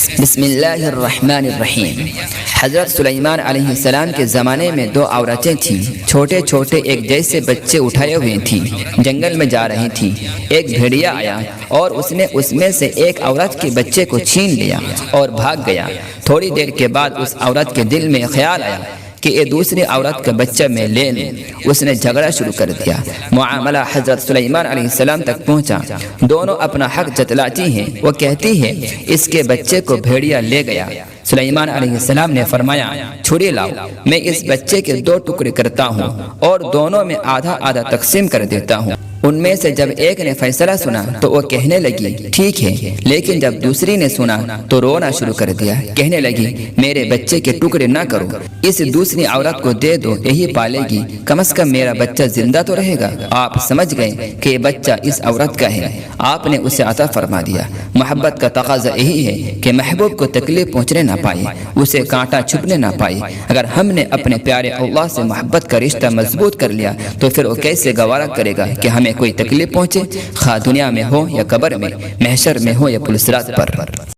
بسم اللہ الرحمن الرحیم۔ حضرت سلیمان علیہ السلام کے زمانے میں دو عورتیں تھیں، چھوٹے چھوٹے ایک جیسے بچے اٹھائے ہوئے تھیں، جنگل میں جا رہی تھیں۔ ایک بھیڑیا آیا اور اس نے اس میں سے ایک عورت کے بچے کو چھین لیا اور بھاگ گیا۔ تھوڑی دیر کے بعد اس عورت کے دل میں خیال آیا کہ یہ دوسری عورت کا بچہ میں لے لوں۔ اس نے جھگڑا شروع کر دیا۔ معاملہ حضرت سلیمان علیہ السلام تک پہنچا۔ دونوں اپنا حق جتلاتی ہیں۔ وہ کہتی ہے اس کے بچے کو بھیڑیا لے گیا۔ سلیمان علیہ السلام نے فرمایا چھری لاؤ، میں اس بچے کے 2 ٹکڑے کرتا ہوں اور دونوں میں آدھا آدھا تقسیم کر دیتا ہوں۔ ان میں سے جب ایک نے فیصلہ سنا تو وہ کہنے لگی ٹھیک ہے، لیکن جب دوسری نے سنا تو رونا شروع کر دیا۔ کہنے لگی میرے بچے کے ٹکڑے نہ کرو، اس دوسری عورت کو دے دو، یہی پالے گی، کم از کم میرا بچہ زندہ تو رہے گا۔ آپ سمجھ گئے کہ یہ بچہ اس عورت کا ہے، آپ نے اسے عطا فرما دیا۔ محبت کا تقاضا یہی ہے کہ محبوب کو تکلیف پہنچنے نہ پائے، اسے کانٹا چھپنے نہ پائے۔ اگر ہم نے اپنے پیارے اللہ سے محبت کا رشتہ مضبوط کر لیا تو پھر وہ کیسے گوارا کرے گا کہ ہمیں کوئی تکلیف پہنچے، خواہ دنیا میں ہو یا قبر میں، محشر میں ہو یا پل صراط پر۔